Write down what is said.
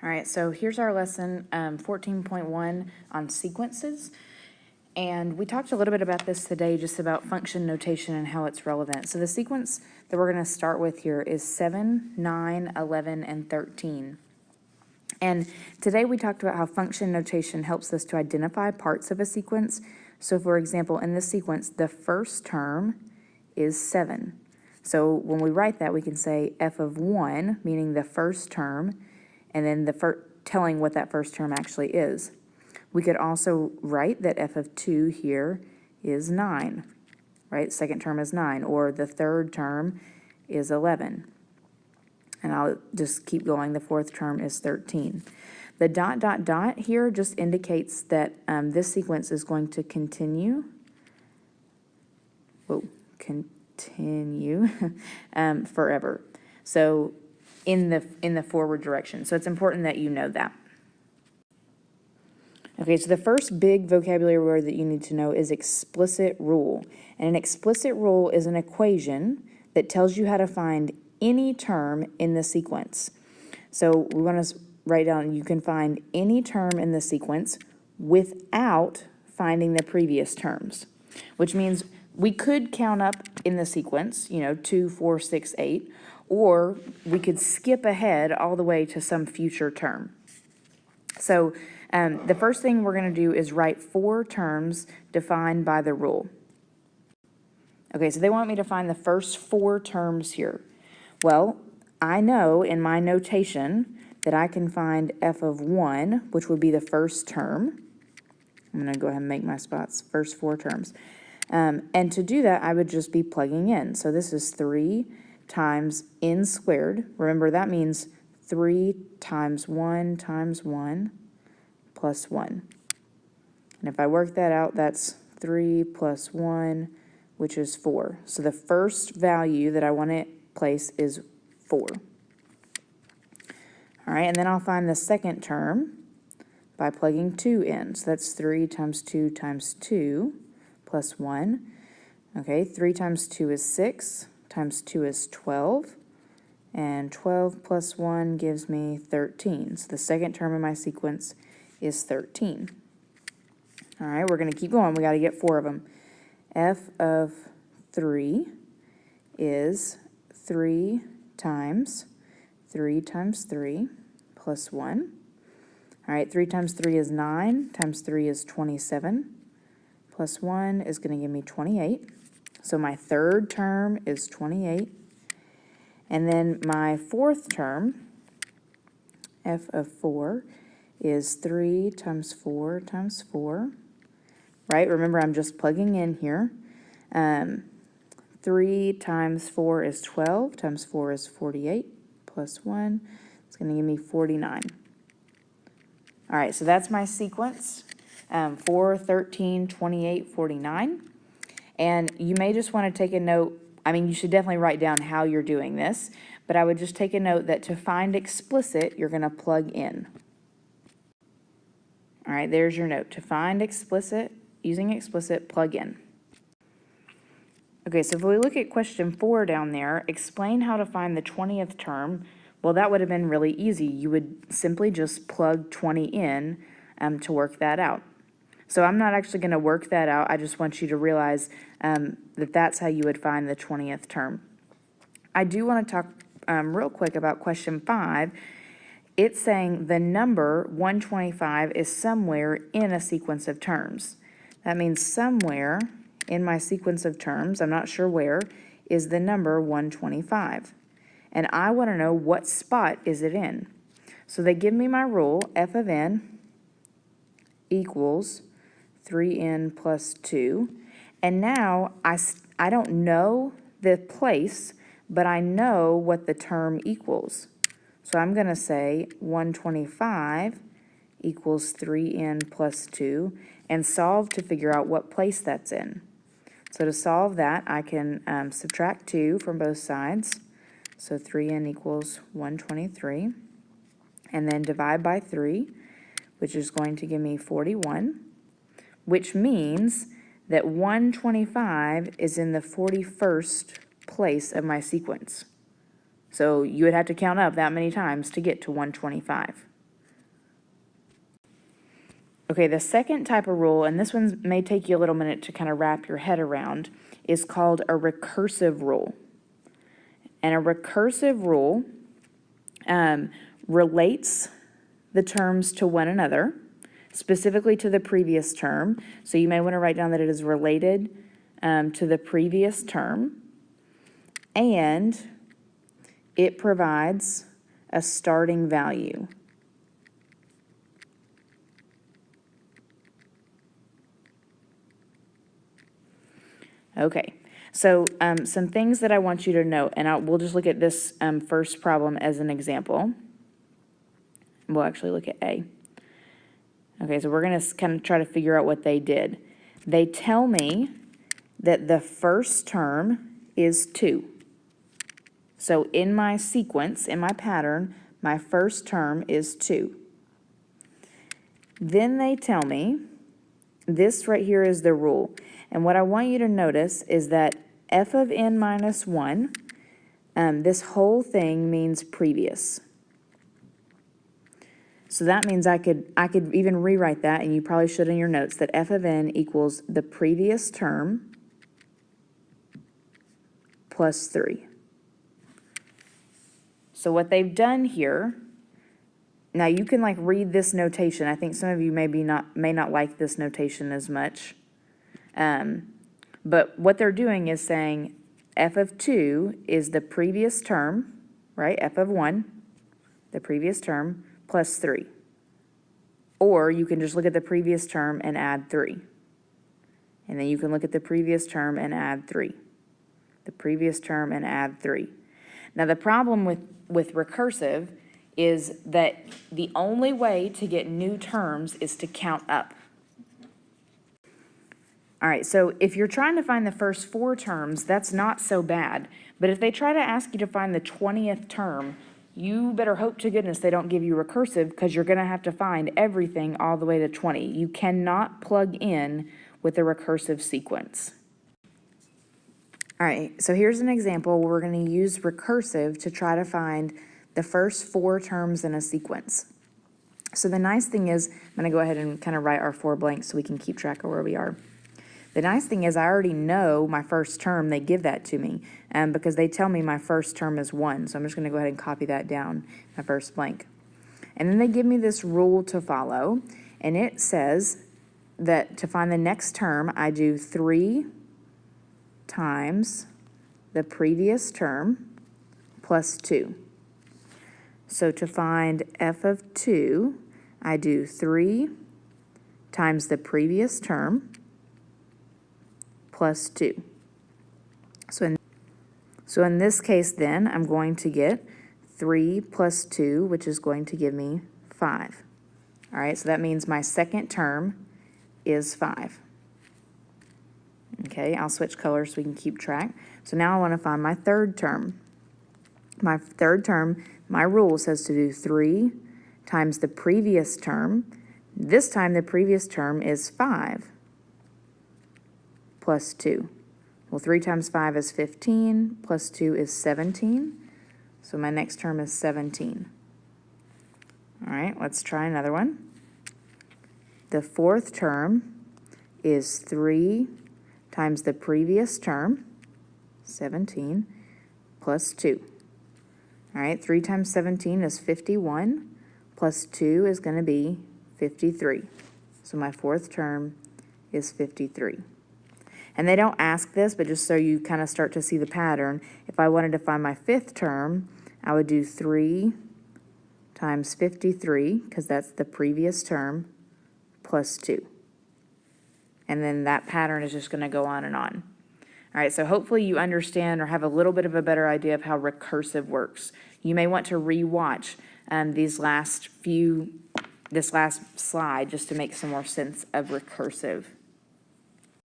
All right, so here's our lesson 14.1 on sequences. And we talked a little bit about this today, just about function notation and how it's relevant. So the sequence that we're going to start with here is 7, 9, 11, and 13. And today we talked about how function notation helps us to identify parts of a sequence. So for example, in this sequence, the first term is 7. So when we write that, we can say f of 1, meaning the first term, and then telling what that first term actually is. We could also write that f of 2 here is 9, right? Second term is 9, or the third term is 11. And I'll just keep going. The fourth term is 13. The ... here just indicates that this sequence is going to continue. Continue forever. So in the forward direction. So it's important that you know that. Okay, so the first big vocabulary word that you need to know is explicit rule. And an explicit rule is an equation that tells you how to find any term in the sequence. So we want to write down, you can find any term in the sequence without finding the previous terms, which means we could count up in the sequence, 2, 4, 6, 8, or we could skip ahead all the way to some future term. So the first thing we're going to do is write 4 terms defined by the rule. Okay, so they want me to find the first 4 terms here. Well, I know in my notation that I can find f of 1, which would be the first term. I'm going to go ahead and make my spots, first 4 terms. And to do that, I would just be plugging in. So this is 3 times n squared. Remember, that means 3 times 1 plus 1. And if I work that out, that's 3 plus 1, which is 4. So the first value that I want to place is 4. All right, and then I'll find the second term by plugging 2 in. So that's 3 times 2 times 2 plus 1. Okay, 3 times 2 is 6, times 2 is 12, and 12 plus 1 gives me 13. So the second term in my sequence is 13. All right, we're going to keep going. We got to get 4 of them. F of 3 is 3 times 3 plus 1. All right, 3 times 3 is 9, times 3 is 27, plus 1 is going to give me 28. So my third term is 28. And then my fourth term, f of 4, is 3 times 4 times 4. Right, remember I'm just plugging in here. 3 times 4 is 12, times 4 is 48, plus 1. It's going to give me 49. All right, so that's my sequence, 4, 13, 28, 49. And you may just want to take a note. I mean, you should definitely write down how you're doing this, but I would just take a note that to find explicit, you're going to plug in. All right, there's your note. To find explicit, using explicit, plug in. Okay, so if we look at question 4 down there, explain how to find the 20th term. Well, that would have been really easy. You would simply just plug 20 in to work that out. So I'm not actually going to work that out. I just want you to realize that that's how you would find the 20th term. I do want to talk real quick about question 5. It's saying the number 125 is somewhere in a sequence of terms. That means somewhere in my sequence of terms, I'm not sure where, is the number 125. And I want to know what spot is it in. So they give me my rule, f of n equals 3n plus 2. And now I don't know the place, but I know what the term equals. So I'm going to say 125 equals 3n plus 2 and solve to figure out what place that's in. So to solve that, I can subtract 2 from both sides. So 3n equals 123. And then divide by 3, which is going to give me 41, which means that 125 is in the 41st place of my sequence. So you would have to count up that many times to get to 125. Okay, the second type of rule, and this one may take you a little minute to kind of wrap your head around, is called a recursive rule. And a recursive rule relates the terms to one another, specifically to the previous term. So you may want to write down that it is related to the previous term, and it provides a starting value. Okay, so some things that I want you to note, and we'll just look at this first problem as an example. We'll actually look at A. Okay, so we're going to kind of try to figure out what they did. They tell me that the first term is 2. So in my sequence, in my pattern, my first term is 2. Then they tell me this right here is the rule. And what I want you to notice is that f of n minus 1, this whole thing means previous. So that means I could even rewrite that, and you probably should in your notes, that f of n equals the previous term plus 3. So what they've done here, now you can like read this notation. I think some of you may not like this notation as much. But what they're doing is saying f of 2 is the previous term, right? F of 1, the previous term, plus 3. Or you can just look at the previous term and add 3. And then you can look at the previous term and add 3. The previous term and add 3. Now the problem with recursive is that the only way to get new terms is to count up. All right, so if you're trying to find the first 4 terms, that's not so bad. But if they try to ask you to find the 20th term, you better hope to goodness they don't give you recursive, because you're going to have to find everything all the way to 20. You cannot plug in with a recursive sequence. All right, so here's an example where we're going to use recursive to try to find the first 4 terms in a sequence. So the nice thing is, I'm going to go ahead and kind of write our 4 blanks so we can keep track of where we are. The nice thing is I already know my first term. They give that to me because they tell me my first term is 1. So I'm just going to go ahead and copy that down, my first blank. And then they give me this rule to follow, and it says that to find the next term, I do 3 times the previous term plus 2. So to find f of 2, I do 3 times the previous term plus 2. So in this case then, I'm going to get 3 plus 2, which is going to give me 5. All right, so that means my second term is 5. Okay, I'll switch colors so we can keep track. So now I want to find my third term. My third term, my rule says to do 3 times the previous term. This time the previous term is 5 plus 2. Well, 3 times 5 is 15, plus 2 is 17. So my next term is 17. All right, let's try another one. The fourth term is 3 times the previous term, 17, plus 2. All right, 3 times 17 is 51, plus 2 is going to be 53. So my fourth term is 53. And they don't ask this, but just so you kind of start to see the pattern, if I wanted to find my fifth term, I would do 3 times 53, because that's the previous term, plus 2. And then that pattern is just going to go on and on. All right, so hopefully you understand or have a little bit of a better idea of how recursive works. You may want to re-watch this last slide just to make some more sense of recursive.